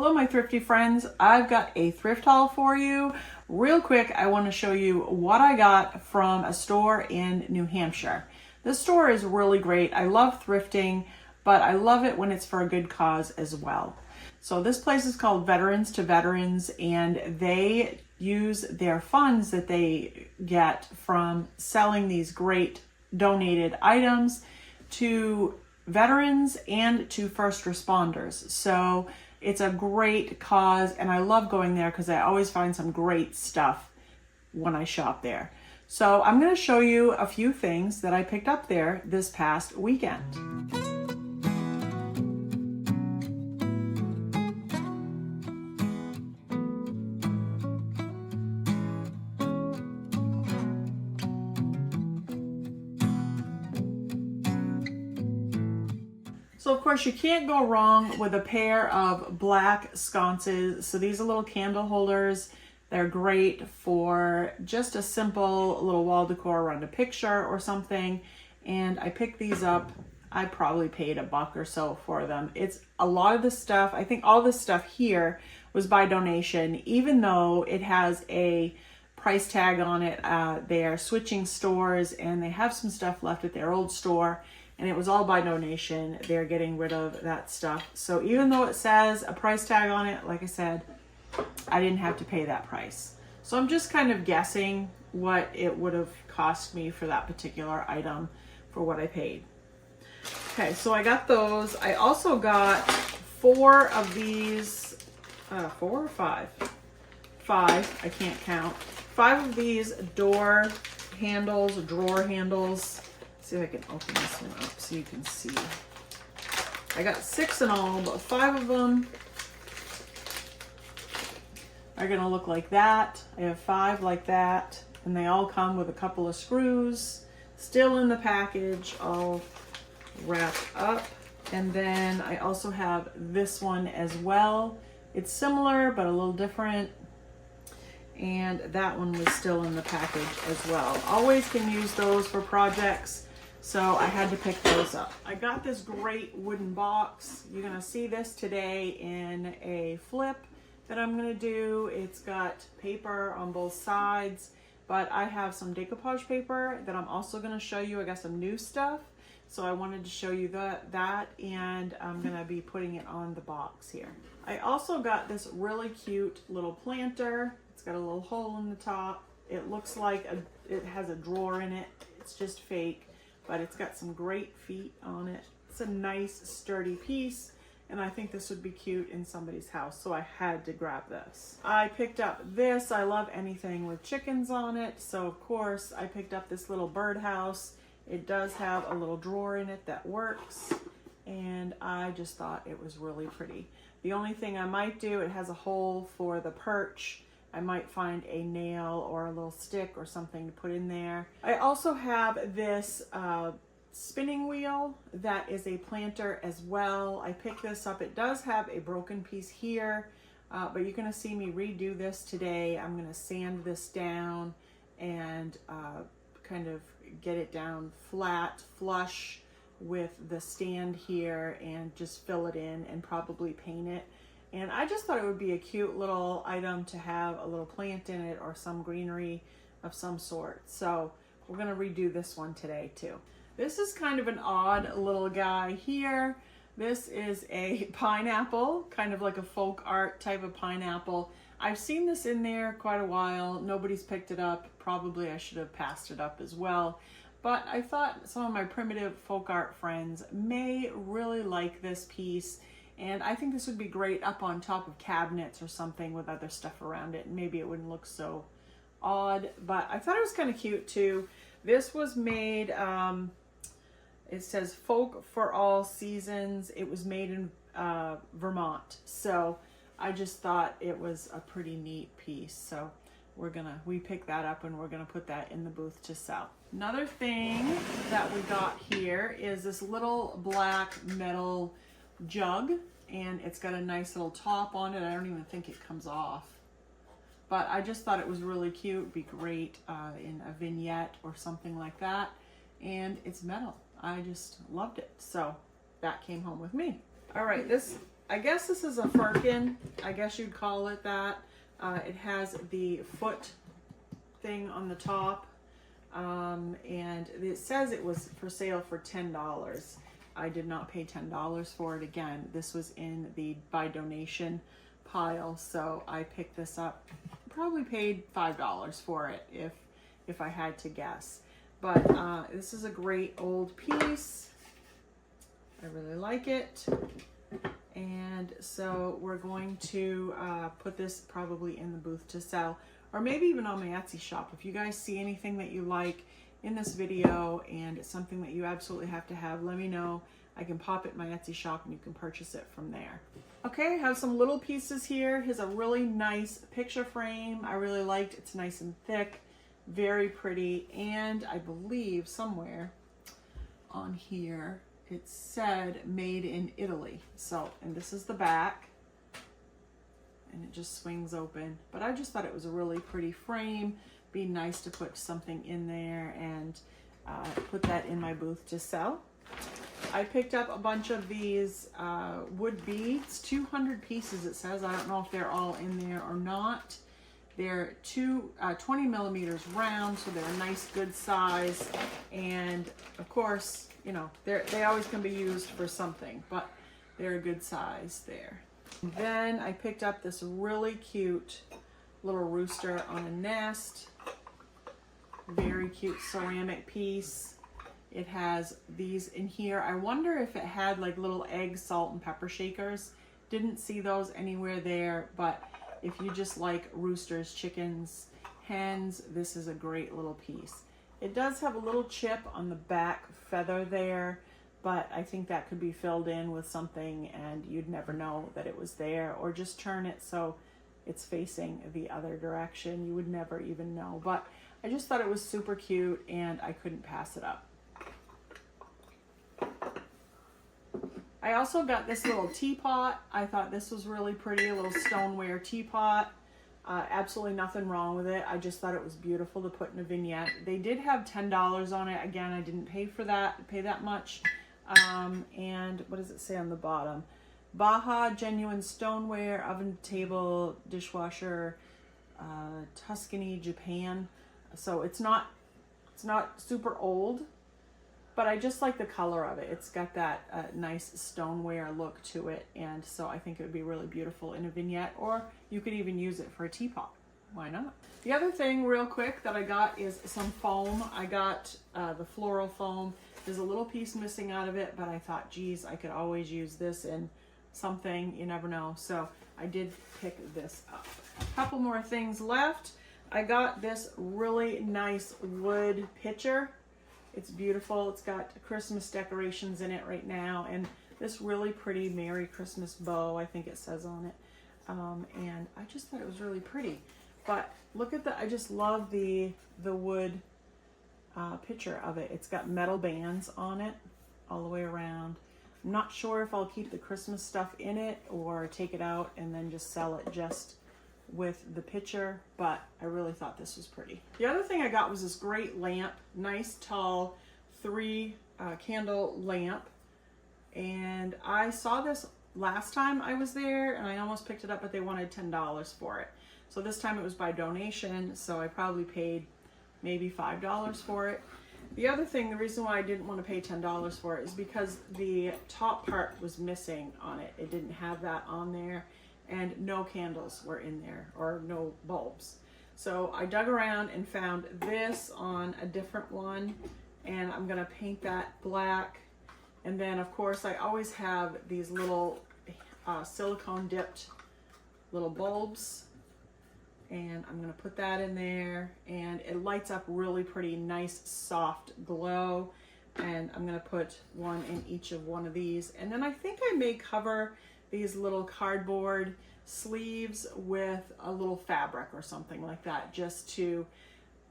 Hello my thrifty friends, I've got a thrift haul for you. Real quick, I want to show you what I got from a store in New Hampshire. This store is really great. I love thrifting, but I love it when it's for a good cause as well. So this place is called Veterans to Veterans, and they use their funds that they get from selling these great donated items to veterans and to first responders. So it's a great cause, and I love going there because I always find some great stuff when I shop there. So I'm going to show you a few things that I picked up there this past weekend. So of course you can't go wrong with a pair of black sconces. So these are little candle holders. They're great for just a simple little wall decor around a picture or something. And I picked these up. I probably paid $1 or so for them. It's a lot of the stuff. I think all this stuff here was by donation, even though it has a price tag on it. They are switching stores and they have some stuff left at their old store. And it was all by donation. They're getting rid of that stuff. So even though it says a price tag on it, like I said, I didn't have to pay that price. So I'm just kind of guessing what it would have cost me for that particular item for what I paid. Okay, so I got those. I also got 4 of these, 4 or 5? 5, I can't count. 5 of these door handles, drawer handles. See if I can open this one up so you can see. I got 6 in all, but 5 of them are gonna look like that. I have 5 like that, and they all come with a couple of screws, still in the package, all wrapped up. And then I also have this one as well. It's similar, but a little different. And that one was still in the package as well. Always can use those for projects. So I had to pick those up. I got this great wooden box. You're gonna see this today in a flip that I'm gonna do. It's got paper on both sides, but I have some decoupage paper that I'm also gonna show you. I got some new stuff. So I wanted to show you that, and I'm gonna be putting it on the box here. I also got this really cute little planter. It's got a little hole in the top. It looks like it has a drawer in it. It's just fake, but it's got some great feet on it. It's a nice sturdy piece, and I think this would be cute in somebody's house, so I had to grab this. I picked up this. I love anything with chickens on it, so of course I picked up this little birdhouse. It does have a little drawer in it that works, and I just thought it was really pretty. The only thing I might do, it has a hole for the perch. I might find a nail or a little stick or something to put in there. I also have this spinning wheel that is a planter as well. I picked this up. It does have a broken piece here, but you're gonna see me redo this today. I'm gonna sand this down and kind of get it down flat, flush with the stand here, and just fill it in and probably paint it. And I just thought it would be a cute little item to have a little plant in it or some greenery of some sort. So we're gonna redo this one today too. This is kind of an odd little guy here. This is a pineapple, kind of like a folk art type of pineapple. I've seen this in there quite a while. Nobody's picked it up. Probably I should have passed it up as well. But I thought some of my primitive folk art friends may really like this piece. And I think this would be great up on top of cabinets or something with other stuff around it. Maybe it wouldn't look so odd, but I thought it was kind of cute too. This was made, it says Folk for All Seasons. It was made in Vermont. So I just thought it was a pretty neat piece. So we picked that up and we're gonna put that in the booth to sell. Another thing that we got here is this little black metal jug, and it's got a nice little top on it. I don't even think it comes off, but I just thought it was really cute. It'd be great in a vignette or something like that. And it's metal. I just loved it, so that came home with me. All right, this I guess this is a firkin. I guess you'd call it that. It has the foot thing on the top. And it says it was for sale for $10. I did not pay $10 for it. Again, this was in the by donation pile, so I picked this up. Probably paid $5 for it if I had to guess. But this is a great old piece. I really like it. And so we're going to put this probably in the booth to sell, or maybe even on my Etsy shop. If you guys see anything that you like in this video and it's something that you absolutely have to have, let me know. I can pop it in my Etsy shop and you can purchase it from there. Okay, I have some little pieces here. Here's a really nice picture frame. I really liked it. It's nice and thick, very pretty, and I believe somewhere on here it said made in Italy. So, and this is the back, and it just swings open. But I just thought it was a really pretty frame. Be nice to put something in there and put that in my booth to sell. I picked up a bunch of these wood beads, 200 pieces it says. I don't know if they're all in there or not. They're 20 millimeters round, so they're a nice good size. And of course, you know, they always can be used for something, but they're a good size there. And then I picked up this really cute little rooster on a nest. Very cute ceramic piece. It has these in here. I wonder if it had like little egg, salt, and pepper shakers. Didn't see those anywhere there, but if you just like roosters, chickens, hens, this is a great little piece. It does have a little chip on the back feather there, but I think that could be filled in with something and you'd never know that it was there, or just turn it so it's facing the other direction. You would never even know, but I just thought it was super cute and I couldn't pass it up. I also got this little teapot. I thought this was really pretty, a little stoneware teapot. Absolutely nothing wrong with it. I just thought it was beautiful to put in a vignette. They did have $10 on it. Again, I didn't pay that much. And what does it say on the bottom? Baja genuine stoneware, oven table, dishwasher, Tuscany, Japan. So it's not super old, but I just like the color of it. It's got that nice stoneware look to it, and so I think it would be really beautiful in a vignette, or you could even use it for a teapot. Why not? The other thing real quick that I got is some foam. I got the floral foam. There's a little piece missing out of it, but I thought, geez, I could always use this in something. You never know. So I did pick this up. A couple more things left. I got this really nice wood pitcher. It's beautiful. It's got Christmas decorations in it right now, and this really pretty Merry Christmas bow, I think it says on it. And I just thought it was really pretty. But look at I just love the wood picture of it. It's got metal bands on it all the way around. I'm not sure if I'll keep the Christmas stuff in it or take it out and then just sell it just with the picture, but I really thought this was pretty. The other thing I got was this great lamp, nice tall 3 candle lamp, and I saw this last time I was there and I almost picked it up, but they wanted $10 for it. So this time it was by donation, so I probably paid maybe $5 for it. The other thing, the reason why I didn't want to pay $10 for it is because the top part was missing on it. It didn't have that on there, and no candles were in there, or no bulbs. So I dug around and found this on a different one, and I'm gonna paint that black. And then of course I always have these little silicone dipped little bulbs, and I'm gonna put that in there, and it lights up really pretty, nice soft glow. And I'm gonna put one in each of one of these, and then I think I may cover these little cardboard sleeves with a little fabric or something like that, just to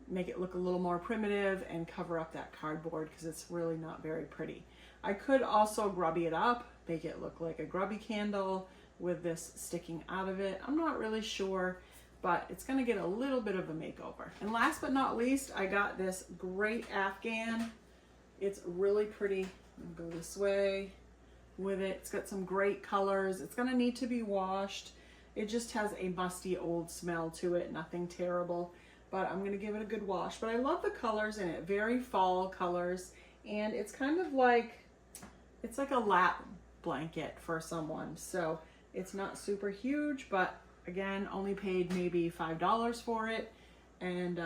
make it look a little more primitive and cover up that cardboard, because it's really not very pretty. I could also grubby it up, make it look like a grubby candle with this sticking out of it. I'm not really sure, but it's gonna get a little bit of a makeover. And last but not least, I got this great Afghan. It's really pretty. I'll go this way. with it. It's got some great colors. It's gonna need to be washed. It just has a musty old smell to it, nothing terrible, but I'm gonna give it a good wash. But I love the colors in it, very fall colors, and it's kind of like, it's like a lap blanket for someone. So it's not super huge, but again, only paid maybe $5 for it, and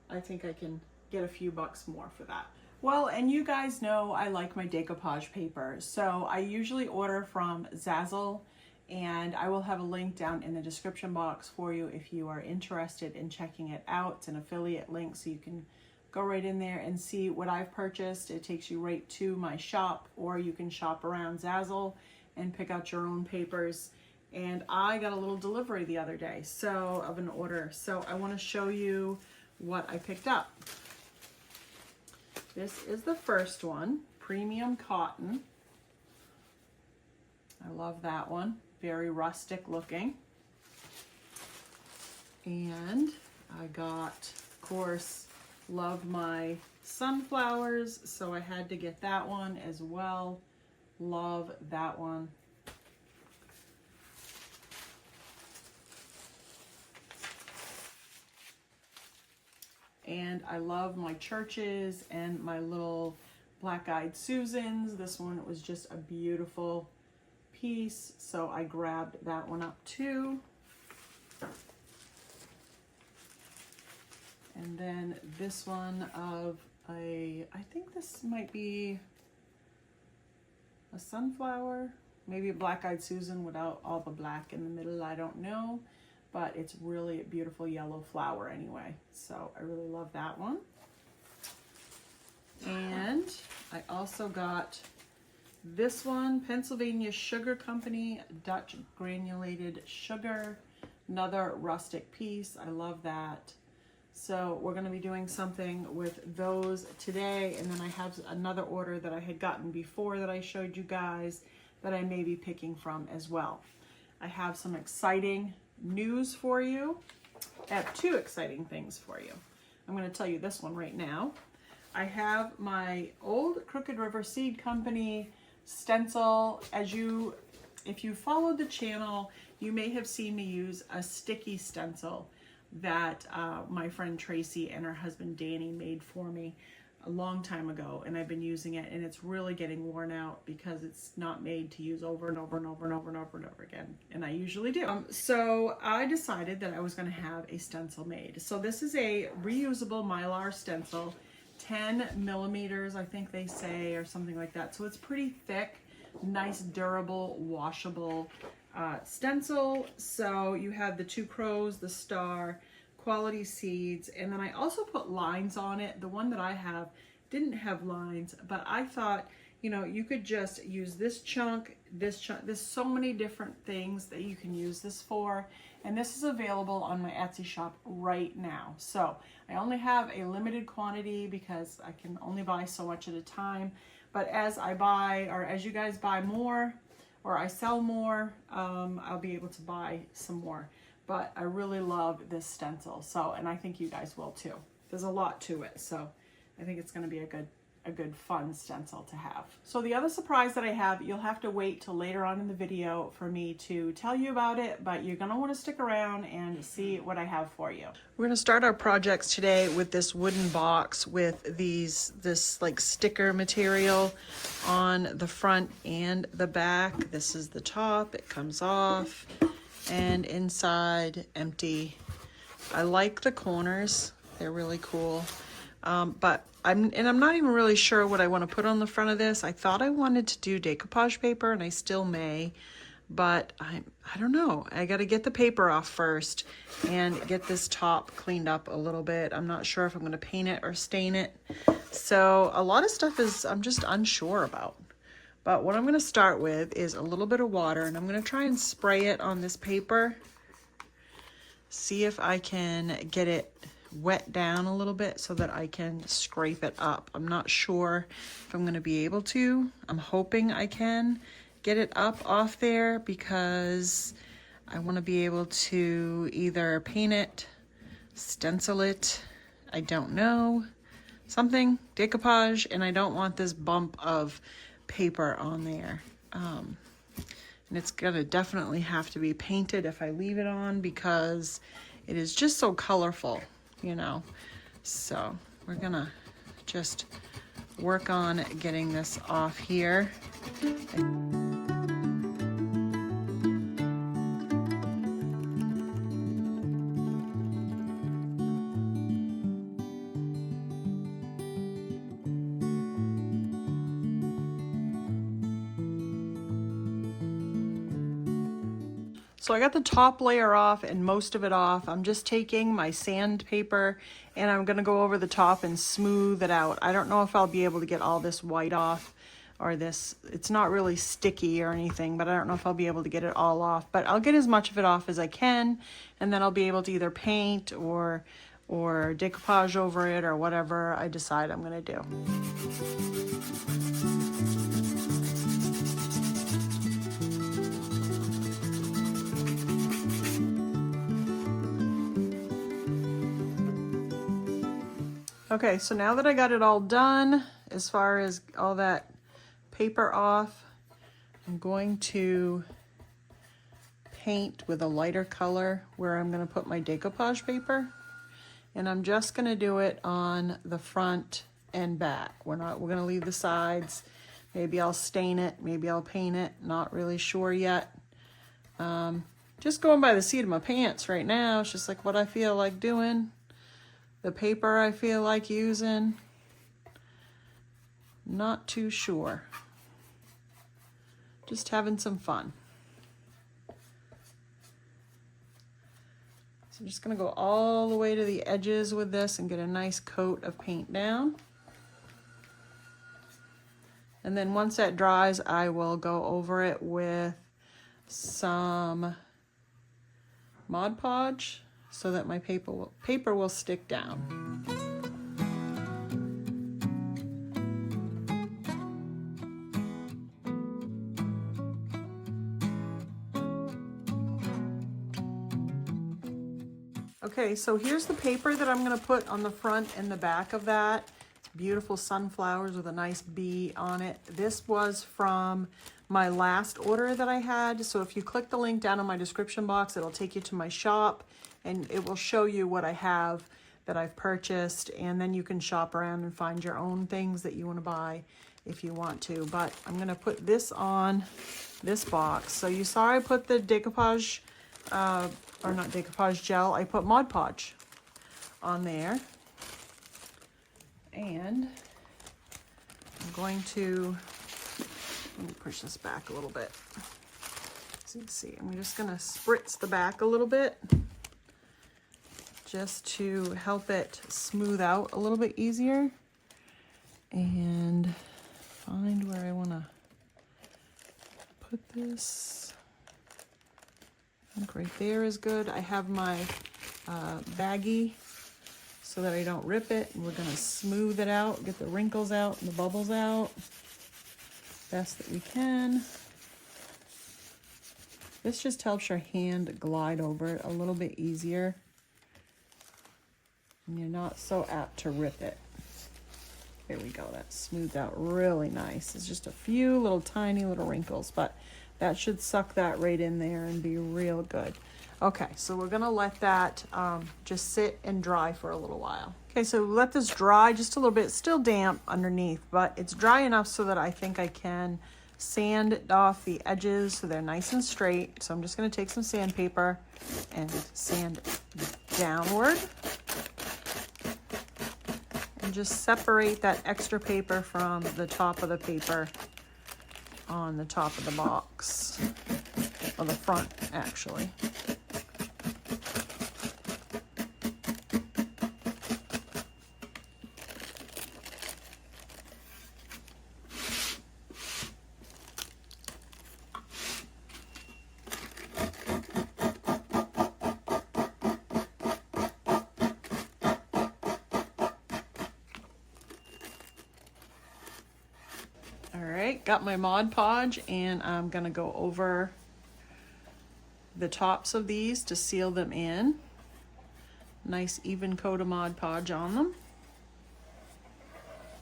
I think I can get a few bucks more for that. Well, and you guys know I like my decoupage paper, so I usually order from Zazzle, and I will have a link down in the description box for you if you are interested in checking it out. It's an affiliate link, so you can go right in there and see what I've purchased. It takes you right to my shop, or you can shop around Zazzle and pick out your own papers. And I got a little delivery the other day, so of an order. So I want to show you what I picked up. This is the first one, premium cotton. I love that one, very rustic looking. And I got, of course, love my sunflowers, so I had to get that one as well. Love that one. And I love my churches and my little black-eyed Susans. This one was just a beautiful piece, so I grabbed that one up too. And then this one of I think this might be a sunflower, maybe a black-eyed Susan without all the black in the middle, I don't know. But it's really a beautiful yellow flower anyway. So I really love that one. And I also got this one, Pennsylvania Sugar Company, Dutch granulated sugar, another rustic piece. I love that. So we're gonna be doing something with those today. And then I have another order that I had gotten before that I showed you guys that I may be picking from as well. I have some exciting news for you. I have two exciting things for you. I'm going to tell you this one right now. I have my old Crooked River Seed Company stencil. If you followed the channel, you may have seen me use a sticky stencil that my friend Tracy and her husband Danny made for me a long time ago, and I've been using it, and it's really getting worn out because it's not made to use over and over and over and over and over and over again, and I usually do. So I decided that I was going to have a stencil made. So this is a reusable Mylar stencil, 10 millimeters I think they say, or something like that. So it's pretty thick, nice, durable, washable stencil. So you have the two crows, the star, quality seeds, and then I also put lines on it. The one that I have didn't have lines, but I thought, you know, you could just use this chunk, this chunk. There's so many different things that you can use this for, and this is available on my Etsy shop right now. So I only have a limited quantity because I can only buy so much at a time, but as I buy, or as you guys buy more, or I sell more, I'll be able to buy some more. But I really love this stencil, so, and I think you guys will too. There's a lot to it, so I think it's going to be a good fun stencil to have. So the other surprise that I have, you'll have to wait till later on in the video for me to tell you about it, but you're going to want to stick around and see what I have for you. We're going to start our projects today with this wooden box with this like sticker material on the front and the back. This is the top, it comes off. And inside, empty. I like the corners, they're really cool. But I'm not even really sure what I want to put on the front of this. I thought I wanted to do decoupage paper, and I still may, but I don't know. I got to get the paper off first and get this top cleaned up a little bit. I'm not sure if I'm going to paint it or stain it. So a lot of stuff I'm just unsure about. But what I'm going to start with is a little bit of water, and I'm going to try and spray it on this paper. See if I can get it wet down a little bit so that I can scrape it up. I'm not sure if I'm going to be able to. I'm hoping I can get it up off there because I want to be able to either paint it, stencil it, I don't know, something, decoupage, and I don't want this bump of paper on there. And it's gonna definitely have to be painted if I leave it on because it is just so colorful, you know. So we're gonna just work on getting this off here. So I got the top layer off and most of it off. I'm just taking my sandpaper and I'm gonna go over the top and smooth it out. I don't know if I'll be able to get all this white off or this, it's not really sticky or anything, but I don't know if I'll be able to get it all off, but I'll get as much of it off as I can, and then I'll be able to either paint or decoupage over it or whatever I decide I'm gonna do. Okay, so now that I got it all done, as far as all that paper off, I'm going to paint with a lighter color where I'm going to put my decoupage paper. And I'm just going to do it on the front and back. We're going to leave the sides. Maybe I'll stain it, maybe I'll paint it, not really sure yet. Just going by the seat of my pants right now. It's just like what I feel like doing. The paper I feel like using, not too sure. Just having some fun. So I'm just gonna go all the way to the edges with this and get a nice coat of paint down. And then once that dries, I will go over it with some Mod Podge, so that my paper will stick down. Okay, so here's the paper that I'm gonna put on the front and the back of that. It's beautiful sunflowers with a nice bee on it. This was from my last order that I had. So if you click the link down in my description box, it'll take you to my shop and it will show you what I have that I've purchased, and then you can shop around and find your own things that you want to buy if you want to. But I'm going to put this on this box. So you saw I put the decoupage, or not decoupage gel, I put Mod Podge on there. And I'm going to, let me push this back a little bit so you can see. I'm just going to spritz the back a little bit, just to help it smooth out a little bit easier, and find where I want to put this. I think right there is good. I have my baggie so that I don't rip it, and we're going to smooth it out, get the wrinkles out and the bubbles out best that we can. This just helps your hand glide over it a little bit easier, and you're not so apt to rip it. There we go, that's smoothed out really nice. It's just a few little tiny little wrinkles, but that should suck that right in there and be real good. Okay, so we're gonna let that just sit and dry for a little while. Okay, so let this dry just a little bit. It's still damp underneath, but it's dry enough so that I think I can sand off the edges so they're nice and straight. So I'm just gonna take some sandpaper and sand downward. And just separate that extra paper from the top of the paper on the top of the box, or the front actually. Got my Mod Podge, and I'm gonna go over the tops of these to seal them in. Nice even coat of Mod Podge on them.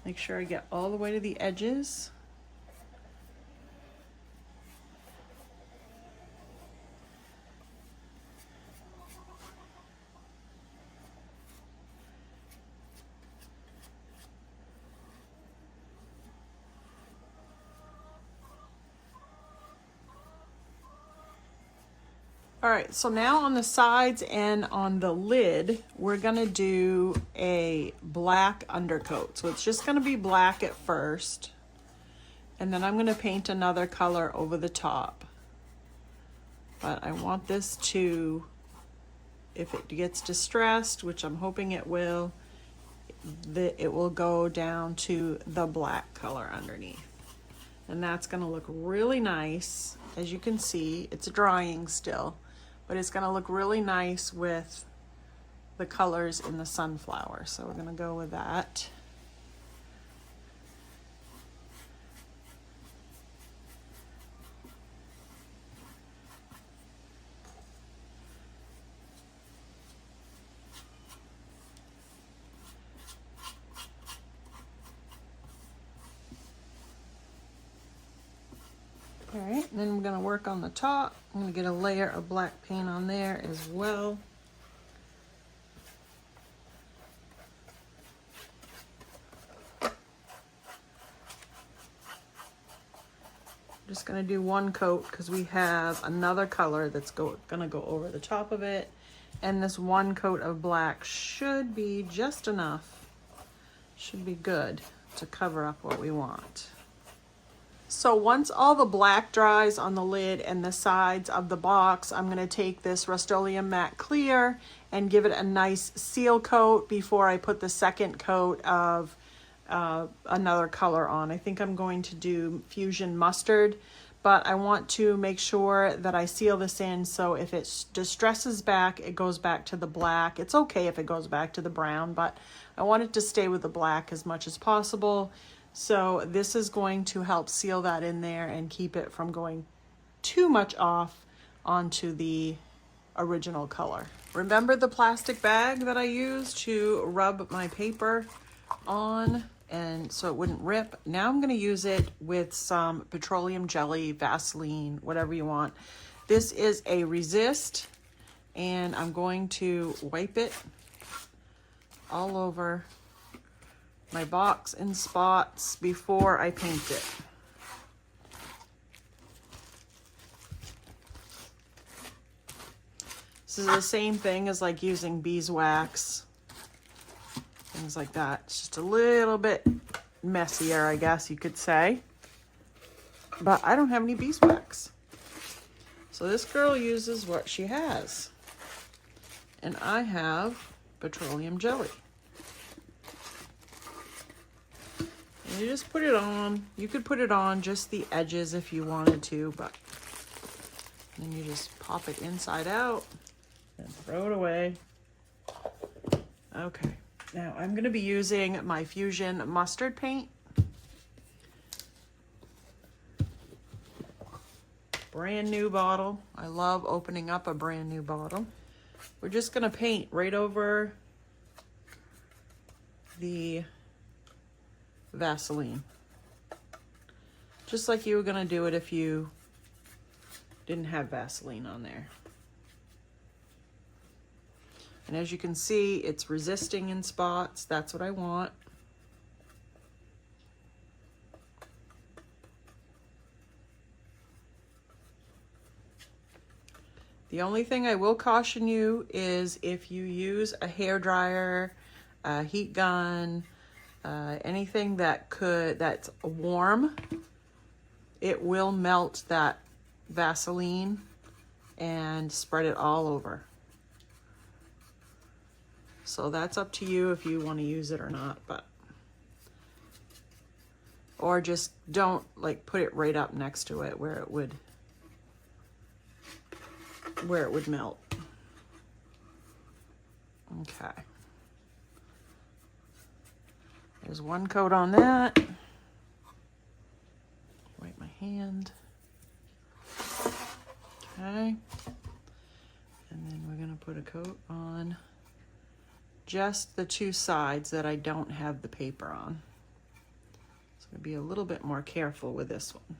Make sure I get all the way to the edges. All right, so now on the sides and on the lid, we're gonna do a black undercoat. So it's just gonna be black at first, and then I'm gonna paint another color over the top. But I want this to, if it gets distressed, which I'm hoping it will, it will go down to the black color underneath. And that's gonna look really nice. As you can see, it's drying still, but it's gonna look really nice with the colors in the sunflower. So we're gonna go with that. All right, and then we're gonna work on the top. I'm gonna get a layer of black paint on there as well. Just gonna do one coat because we have another color that's gonna go over the top of it. And this one coat of black should be just enough, should be good to cover up what we want. So once all the black dries on the lid and the sides of the box, I'm gonna take this Rust-Oleum Matte Clear and give it a nice seal coat before I put the second coat of another color on. I think I'm going to do Fusion Mustard, but I want to make sure that I seal this in so if it distresses back, it goes back to the black. It's okay if it goes back to the brown, but I want it to stay with the black as much as possible. So this is going to help seal that in there and keep it from going too much off onto the original color. Remember the plastic bag that I used to rub my paper on and so it wouldn't rip? Now I'm going to use it with some petroleum jelly, Vaseline, whatever you want. This is a resist, and I'm going to wipe it all over my box in spots before I paint it. This is the same thing as like using beeswax, things like that. It's just a little bit messier, I guess you could say. But I don't have any beeswax. So this girl uses what she has. And I have petroleum jelly. And you just put it on. You could put it on just the edges if you wanted to, but then you just pop it inside out and throw it away. Okay, now I'm going to be using my Fusion Mustard paint. Brand new bottle. I love opening up a brand new bottle. We're just going to paint right over the Vaseline, just like you were going to do it if you didn't have Vaseline on there. And as you can see, it's resisting in spots. That's what I want. The only thing I will caution you is if you use a hairdryer, a heat gun, anything that's warm, it will melt that Vaseline and spread it all over. So that's up to you if you want to use it or not, but or just don't like put it right up next to it where it would melt. Okay. There's one coat on that. Wipe my hand. Okay. And then we're going to put a coat on just the two sides that I don't have the paper on. So I'm going to be a little bit more careful with this one.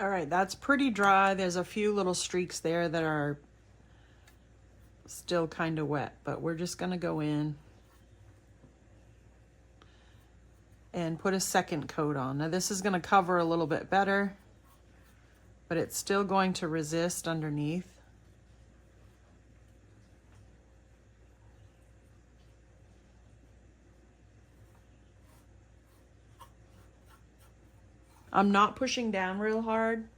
All right, that's pretty dry. There's a few little streaks there that are still kind of wet, but we're just gonna go in and put a second coat on. Now this is gonna cover a little bit better, but it's still going to resist underneath. I'm not pushing down real hard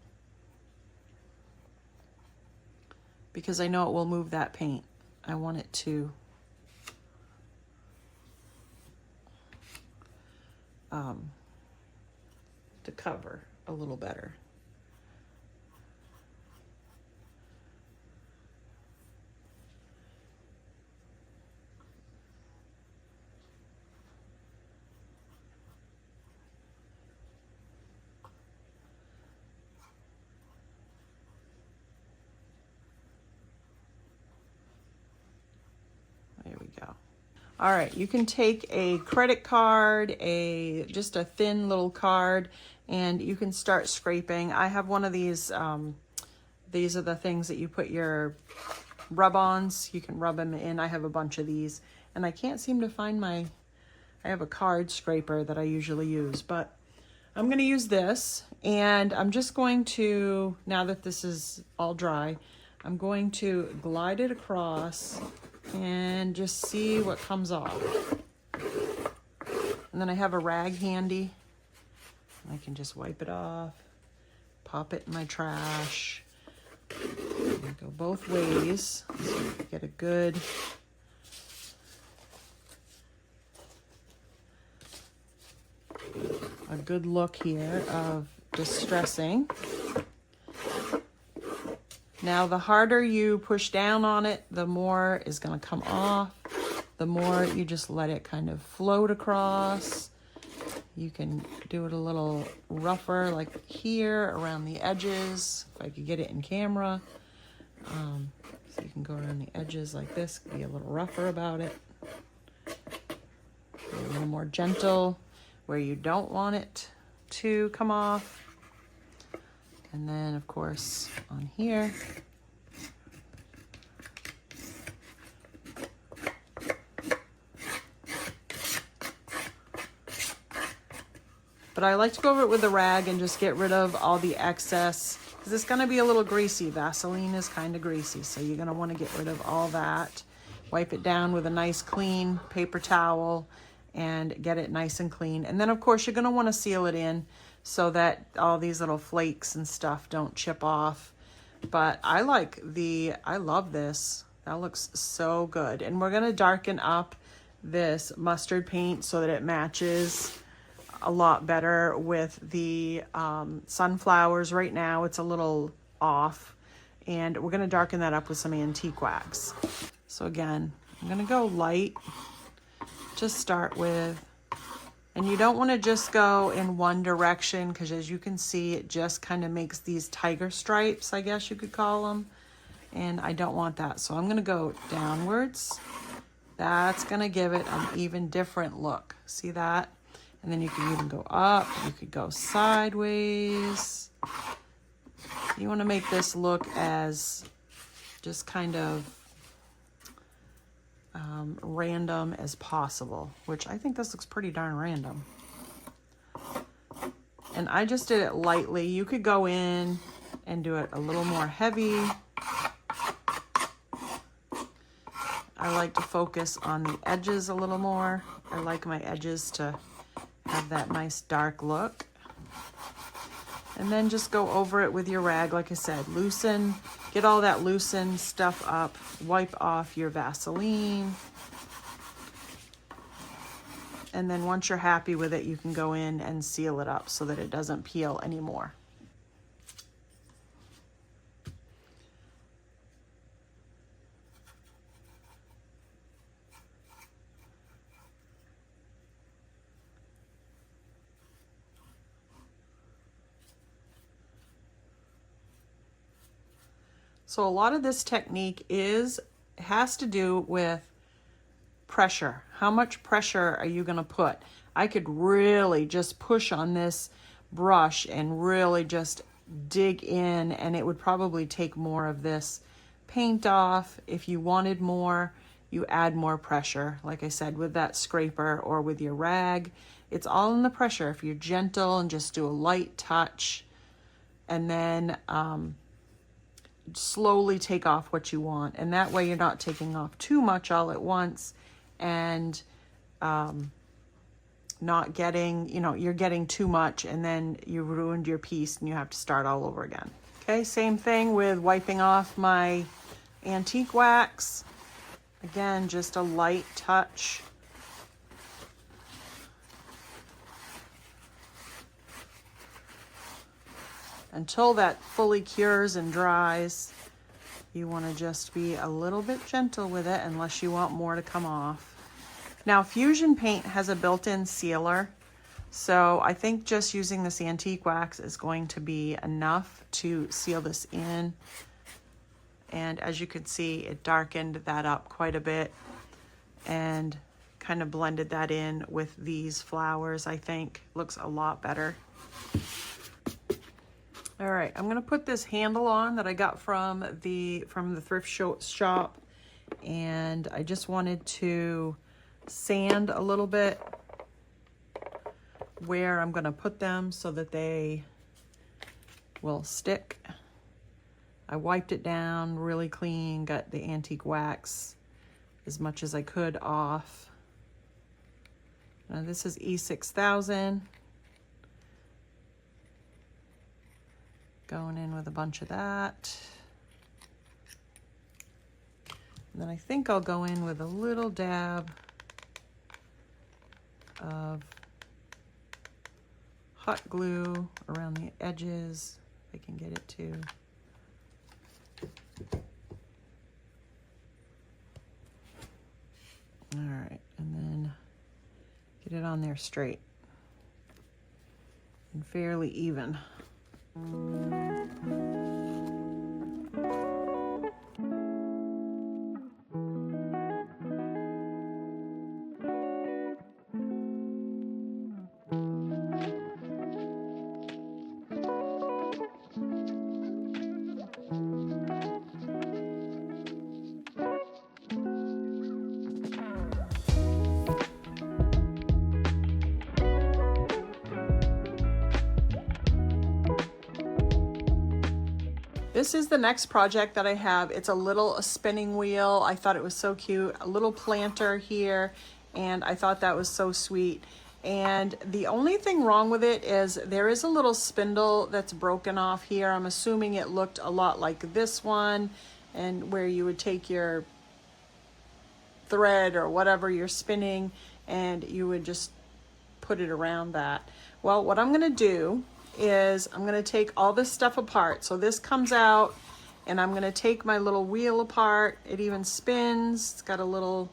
because I know it will move that paint. I want it to cover a little better. There we go. All right, you can take a credit card, just a thin little card, and you can start scraping. I have one of these are the things that you put your rub-ons. You can rub them in. I have a bunch of these, and I can't seem to find I have a card scraper that I usually use, but I'm gonna use this, and I'm just going to, now that this is all dry, I'm going to glide it across and just see what comes off. And then I have a rag handy. I can just wipe it off, pop it in my trash. Go both ways so you get a good look here of distressing. Now, the harder you push down on it, the more is going to come off. The more you just let it kind of float across. You can do it a little rougher, like here, around the edges, if I could get it in camera. So you can go around the edges like this, be a little rougher about it. Be a little more gentle where you don't want it to come off. And then, of course, on here, but I like to go over it with a rag and just get rid of all the excess, because it's going to be a little greasy. Vaseline is kind of greasy, so you're going to want to get rid of all that. Wipe it down with a nice clean paper towel and get it nice and clean. And then, of course, you're going to want to seal it in so that all these little flakes and stuff don't chip off. But I love this. That looks so good. And we're gonna darken up this mustard paint so that it matches a lot better with the sunflowers. Right now it's a little off, and we're gonna darken that up with some antique wax. So again, I'm gonna go light, just start with. And you don't want to just go in one direction, because as you can see, it just kind of makes these tiger stripes, I guess you could call them. And I don't want that. So I'm going to go downwards. That's going to give it an even different look. See that? And then you can even go up. You could go sideways. You want to make this look as just kind of random as possible, which I think this looks pretty darn random. And I just did it lightly. You could go in and do it a little more heavy. I like to focus on the edges a little more. I like my edges to have that nice dark look. And then just go over it with your rag, like I said, loosen, get all that loosened stuff up, wipe off your Vaseline. And then once you're happy with it, you can go in and seal it up so that it doesn't peel anymore. So a lot of this technique has to do with pressure. How much pressure are you going to put? I could really just push on this brush and really just dig in, and it would probably take more of this paint off. If you wanted more, you add more pressure, like I said, with that scraper or with your rag. It's all in the pressure. If you're gentle and just do a light touch, and then slowly take off what you want, and that way you're not taking off too much all at once, and not getting, you know, you're getting too much and then you ruined your piece and you have to start all over again. Okay, same thing with wiping off my antique wax. Again, just a light touch. Until that fully cures and dries, you want to just be a little bit gentle with it unless you want more to come off. Now, Fusion Paint has a built-in sealer, so I think just using this antique wax is going to be enough to seal this in. And as you can see, it darkened that up quite a bit and kind of blended that in with these flowers. I think looks a lot better. All right, I'm gonna put this handle on that I got from the thrift shop, and I just wanted to sand a little bit where I'm gonna put them so that they will stick. I wiped it down really clean, got the antique wax as much as I could off. Now this is E6000. Going in with a bunch of that. And then I think I'll go in with a little dab of hot glue around the edges, if I can get it to. All right, and then get it on there straight and fairly even. This is the next project that I have. It's a little spinning wheel. I thought it was so cute. A little planter here, and I thought that was so sweet. And the only thing wrong with it is there is a little spindle that's broken off here. I'm assuming it looked a lot like this one, and where you would take your thread or whatever you're spinning and you would just put it around that. Well, what I'm gonna do is I'm gonna take all this stuff apart. So this comes out, and I'm gonna take my little wheel apart. It even spins. It's got a little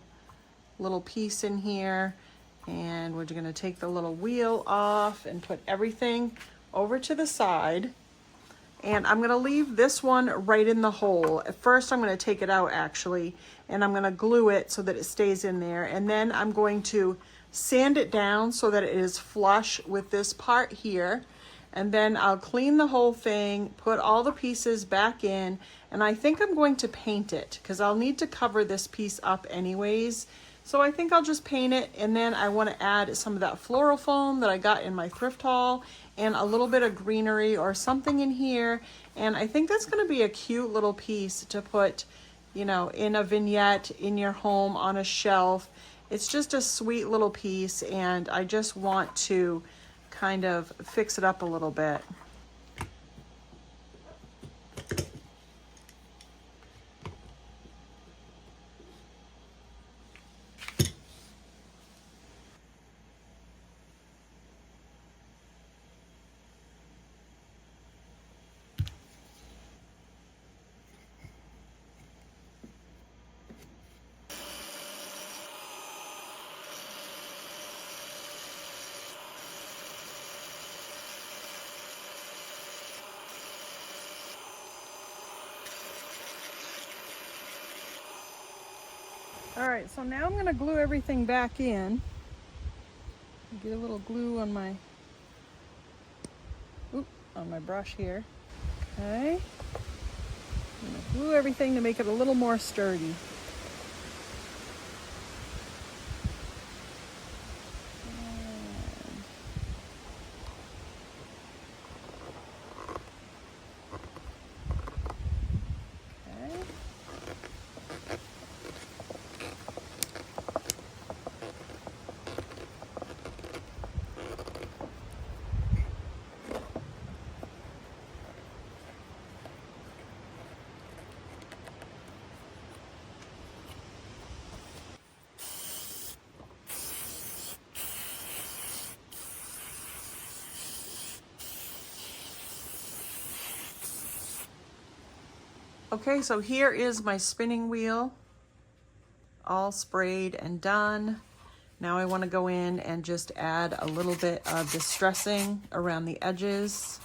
piece in here, and we're gonna take the little wheel off and put everything over to the side. And I'm gonna leave this one right in the hole. At first, I'm gonna take it out actually, and I'm gonna glue it so that it stays in there. And then I'm going to sand it down so that it is flush with this part here. And then I'll clean the whole thing, put all the pieces back in, and I think I'm going to paint it because I'll need to cover this piece up anyways. So I think I'll just paint it, and then I want to add some of that floral foam that I got in my thrift haul and a little bit of greenery or something in here. And I think that's going to be a cute little piece to put, you know, in a vignette in your home on a shelf. It's just a sweet little piece, and I just want to kind of fix it up a little bit. All right, so now I'm gonna glue everything back in. Get a little glue on my brush here. Okay. I'm gonna glue everything to make it a little more sturdy. Okay, so here is my spinning wheel, all sprayed and done. Now I want to go in and just add a little bit of distressing around the edges.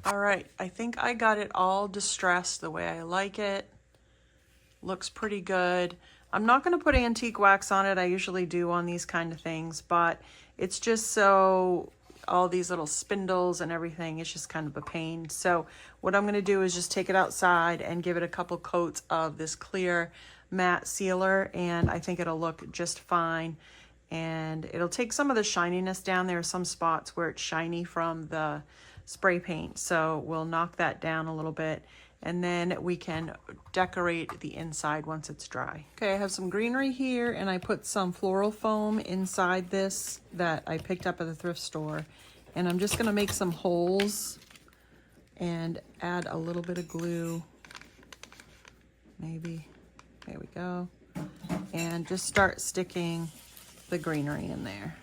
All right, I think I got it all distressed the way I like it. Looks pretty good. I'm not going to put antique wax on it. I usually do on these kind of things, but it's just so all these little spindles and everything, it's just kind of a pain. So what I'm going to do is just take it outside and give it a couple coats of this clear matte sealer, and I think it'll look just fine. And it'll take some of the shininess down. There are some spots where it's shiny from the spray paint, so we'll knock that down a little bit, and then we can decorate the inside once it's dry. Okay, I have some greenery here, and I put some floral foam inside this that I picked up at the thrift store, and I'm just gonna make some holes and add a little bit of glue, maybe. There we go. And just start sticking the greenery in there.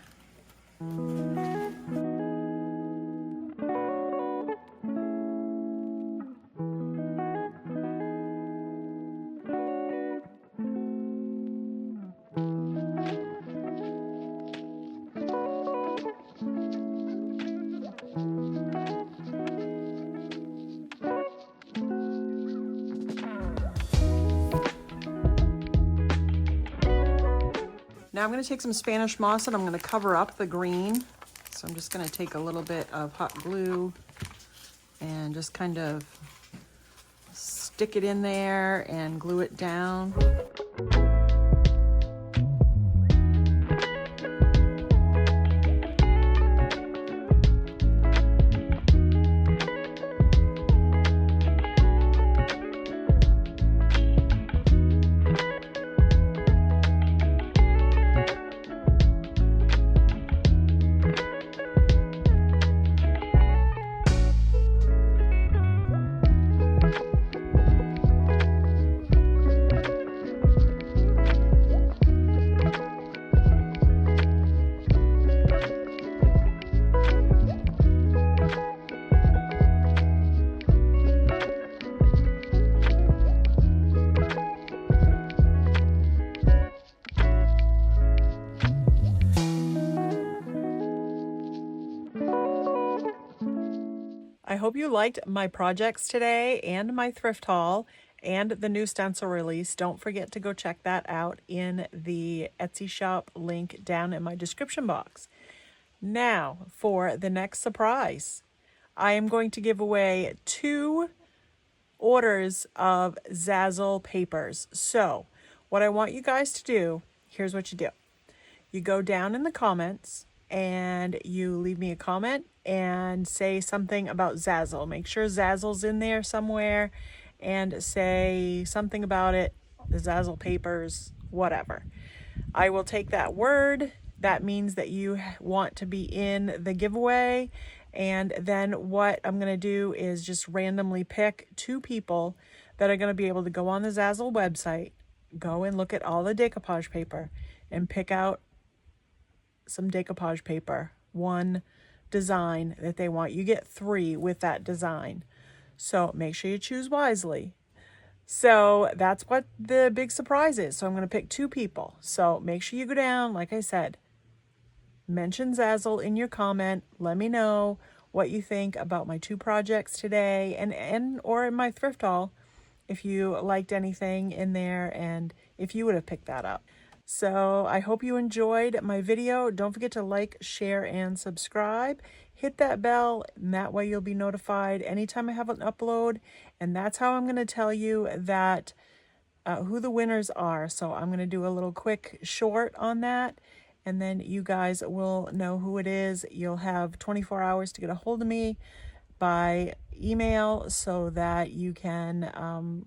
Now I'm going to take some Spanish moss and I'm going to cover up the green. So I'm just going to take a little bit of hot glue and just kind of stick it in there and glue it down. I hope you liked my projects today and my thrift haul and the new stencil release. Don't forget to go check that out in the Etsy shop link down in my description box. Now for the next surprise. I am going to give away 2 orders of Zazzle papers. So what I want you guys to do, here's what you do. You go down in the comments and you leave me a comment and say something about Zazzle. Make sure Zazzle's in there somewhere and say something about it, the Zazzle papers, whatever. I will take that word. That means that you want to be in the giveaway. And then what I'm going to do is just randomly pick 2 people that are going to be able to go on the Zazzle website, go and look at all the decoupage paper and pick out some decoupage paper, 1 design that they want. You get 3 with that design. So make sure you choose wisely. So that's what the big surprise is. So I'm going to pick 2 people. So make sure you go down, like I said, mention Zazzle in your comment. Let me know what you think about my 2 projects today and or in my thrift haul, if you liked anything in there and if you would have picked that up. So I hope you enjoyed my video. Don't forget to like, share, and subscribe. Hit that bell, and that way you'll be notified anytime I have an upload. And that's how I'm going to tell you that who the winners are. So I'm going to do a little quick short on that, and then you guys will know who it is. You'll have 24 hours to get a hold of me by email so that you can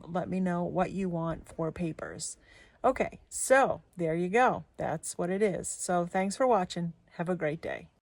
let me know what you want for papers. Okay, so there you go. That's what it is. So thanks for watching. Have a great day.